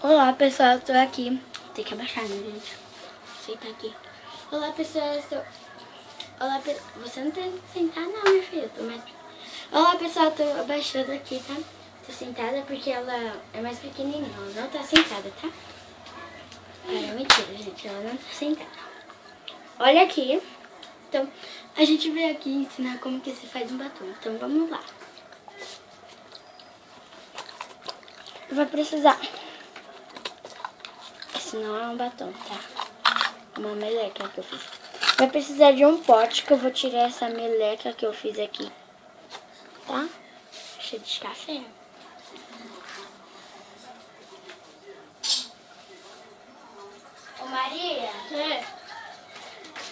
Olá pessoal, eu tô aqui. Tem que abaixar, né, gente? Senta aqui. Olá pessoal, eu estou... Olá, você não tem que sentar não, minha filha. Tô mais... Olá pessoal, eu tô abaixando aqui, tá? Tô sentada porque ela é mais pequenininha. Ela não tá sentada, tá? É mentira, gente. Ela não tá sentada. Olha aqui. Então, a gente veio aqui ensinar como que se faz um batom. Então, vamos lá. Vai precisar... Esse não é um batom, tá? Uma meleca que eu fiz. Vai precisar de um pote que eu vou tirar essa meleca que eu fiz aqui, tá? Cheio de café. Ô Maria,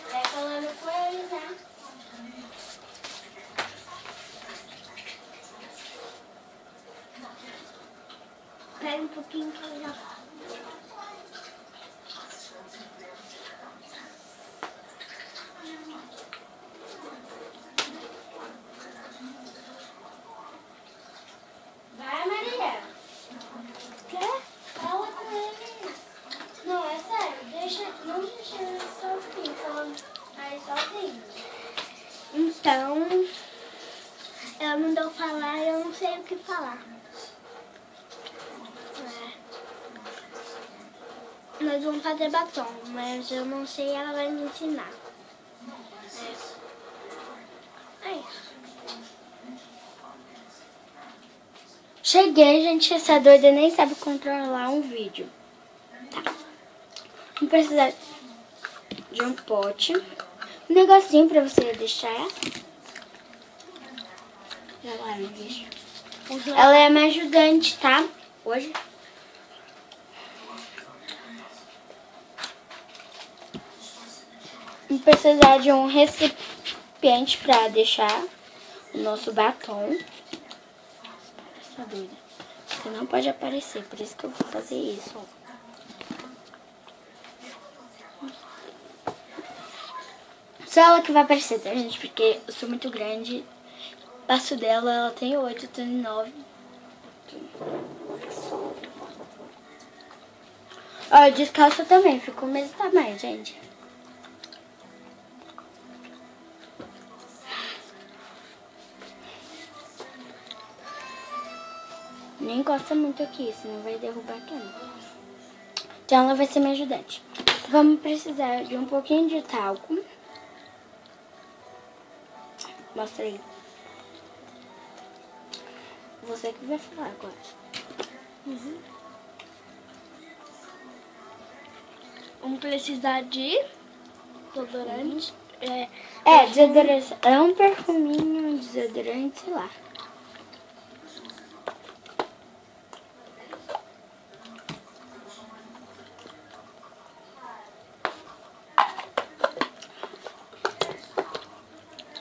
vai falando com ele, né? Espera um pouquinho que eu já falo. Vai, Maria. Quer? Fala com ele. Não, é sério. Não deixa ele sozinho, falando aí sozinho. Então, ela mandou falar e eu não sei o que falar. Nós vamos fazer batom, mas eu não sei, ela vai me ensinar. É isso. Cheguei, gente. Essa doida nem sabe controlar um vídeo. Tá. Vamos precisar de um pote. Um negocinho pra você deixar. Já lá, meu bicho. Ela é minha ajudante, tá? Hoje. Vamos precisar de um recipiente pra deixar o nosso batom. Essa doida. Você não pode aparecer, por isso que eu vou fazer isso, ó. Só ela que vai aparecer, tá, gente? Porque eu sou muito grande. O passo dela, ela tem 8, eu tenho 9. Ó, descalça também, ficou o mesmo tamanho, gente. Nem encosta muito aqui, senão vai derrubar a câmera. Então ela vai ser minha ajudante. Vamos precisar de um pouquinho de talco. Mostra aí. Você que vai falar agora. Vamos precisar de desodorante. Desodorante. É um perfuminho, desodorante, sei lá.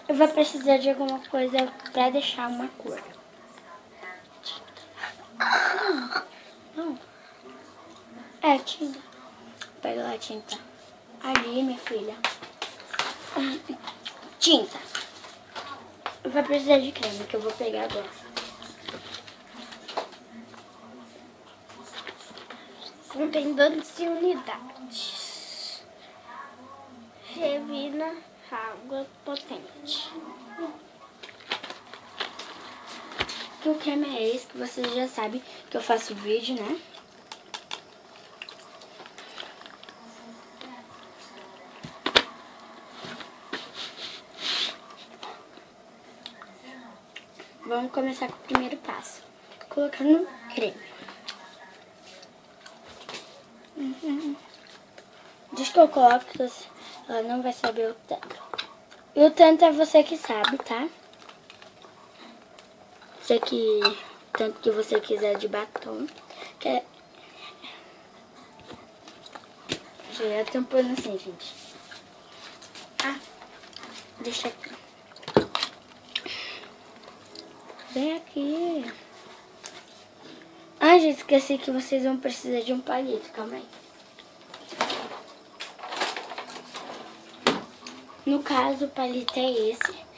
Eu vou precisar de alguma coisa pra deixar uma cor. Não. É, tinta. Pega lá a tinta. Ali, minha filha. Tinta. Eu vou precisar de creme, que eu vou pegar agora. Contém 12 unidades. Revina água potente. Que o creme é esse, que vocês já sabem que eu faço vídeo, né? Vamos começar com o primeiro passo. Colocando creme. Diz que eu coloco, que ela não vai saber o tanto. E o tanto é você que sabe, tá? Tanto que você quiser de batom. Que é... Já ia tampando assim, gente. Deixa aqui. Vem aqui. Gente, esqueci que vocês vão precisar de um palito. Calma aí. No caso, o palito é esse.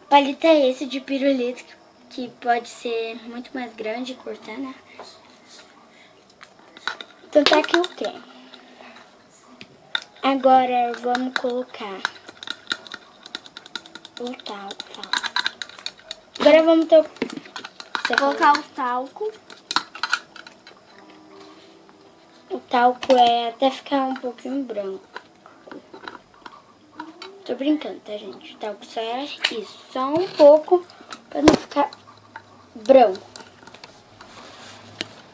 palito é esse de pirulito, que pode ser muito mais grande e cortar, né? Então tá aqui o creme. Agora vamos colocar o talco. Agora vamos Colocar o talco. O talco é até ficar um pouquinho branco. Tô brincando, tá, gente? O talco só é isso, só um pouco pra não ficar branco.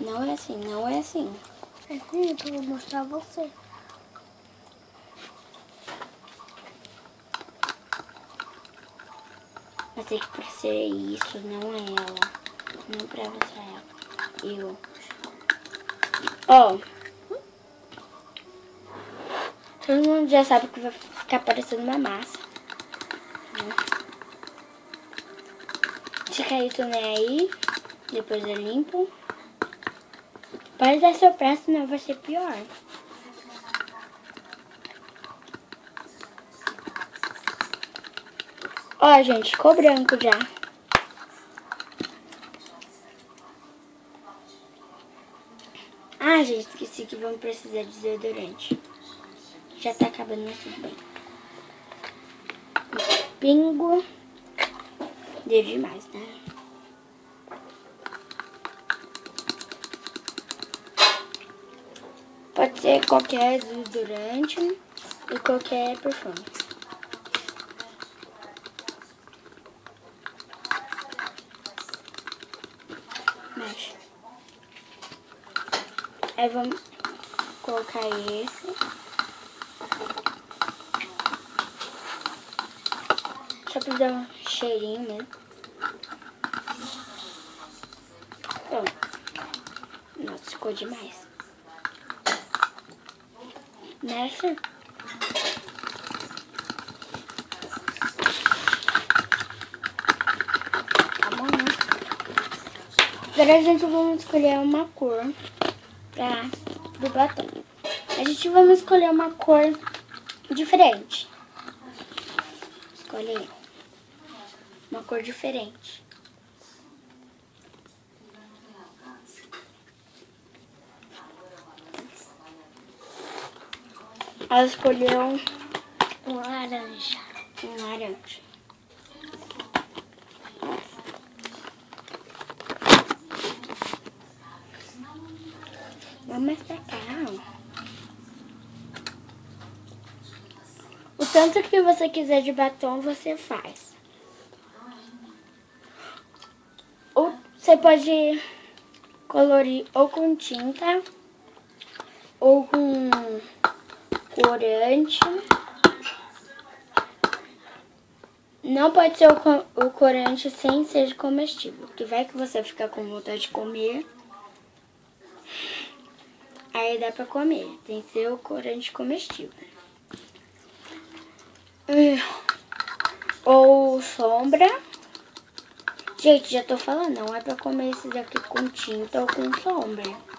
Não é assim, não é assim. É assim que eu vou mostrar a você. Mas é que pra ser isso, não é ela. Não pra você ela. Eu. Ó. Todo mundo já sabe que vai ficar parecendo uma massa. Se cair tu nem aí, depois eu limpo. Pode dar seu prato, senão vai ser pior. Ó, gente, ficou branco já. Ah, gente, esqueci que vamos precisar de desodorante. Já tá acabando, mas tudo bem. Pingo. Deu demais, né? Pode ser qualquer desodorante e qualquer perfume. Mexe. Aí vamos colocar esse. Só pra dar um cheirinho mesmo. Pronto. Nossa, ficou demais. Mexe. Tá bom, né? Agora a gente vai escolher uma cor do batom. A gente vai escolher uma cor diferente. Escolhe aí. Uma cor diferente. Ela escolheu Um laranja. um laranja. Vamos mais pra cá. O tanto que você quiser de batom, você faz. Ou você pode colorir ou com tinta, ou com corante. Não pode ser o corante sem ser comestível, porque vai que você fica com vontade de comer. Aí dá pra comer. Tem que ser o corante comestível. Ou sombra. Gente, já tô falando, não é pra comer esses aqui com tinta ou com sombra.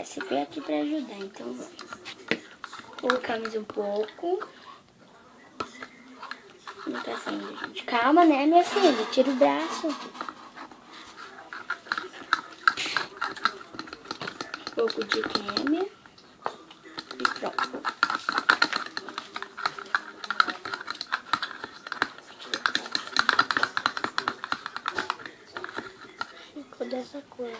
Você veio aqui pra ajudar, então vamos. Colocar mais um pouco. Não tá saindo, gente. Calma, né, minha filha? Tira o braço. Um pouco de creme. E pronto. Ficou dessa cor.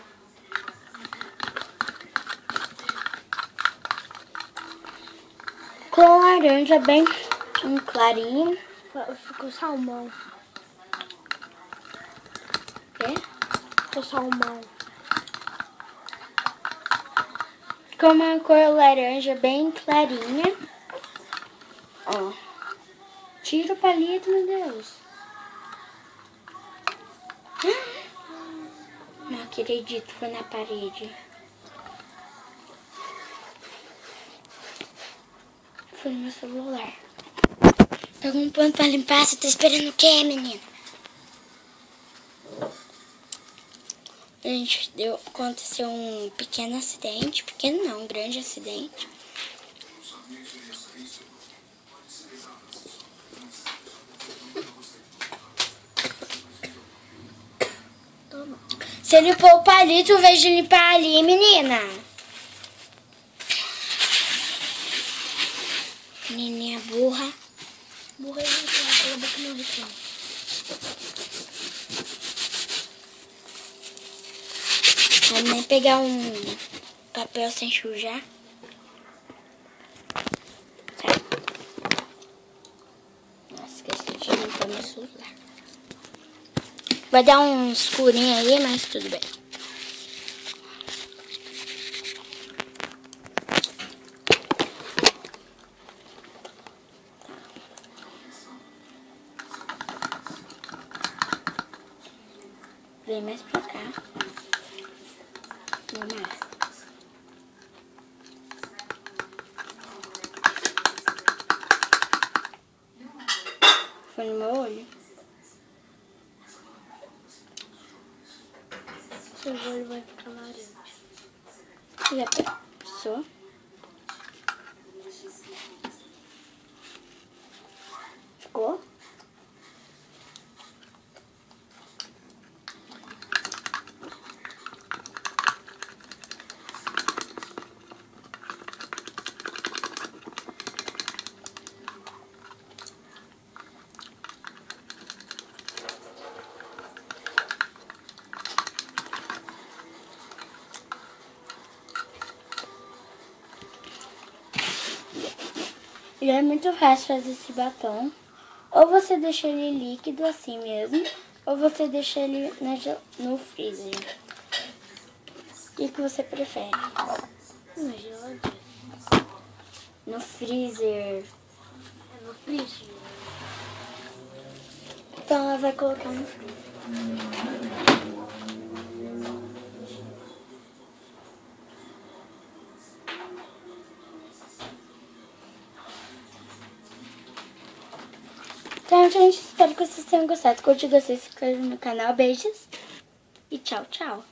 Com laranja bem clarinho. Ficou salmão. Ficou salmão. Com uma cor laranja bem clarinha. Ó. Tira o palito, meu Deus. Não acredito, foi na parede. Foi no meu celular. Pega um pano pra limpar, você tá esperando o quê, menina? Gente, aconteceu um pequeno acidente. Pequeno não, um grande acidente. Toma. Você limpou o palito, ao invés de limpar ali, menina. Menininha burra. Burra e reclama, cala a boca e não reclama. Vou nem pegar um papel sem sujar. Nossa, esqueci de limpar meu celular. Vai dar um escurinho aí, mas tudo bem. Vem mais pra cá. Vamos lá. Foi no meu olho. Seu olho vai ficar laranja. Já pensou? Ficou? E é muito fácil fazer esse batom. Ou você deixa ele líquido assim mesmo, ou você deixa ele no freezer. O que você prefere? Na geladeira. No freezer. É no freezer. Então ela vai colocar no freezer. Então, gente, espero que vocês tenham gostado. Se gostou, se inscreva no canal. Beijos e tchau, tchau.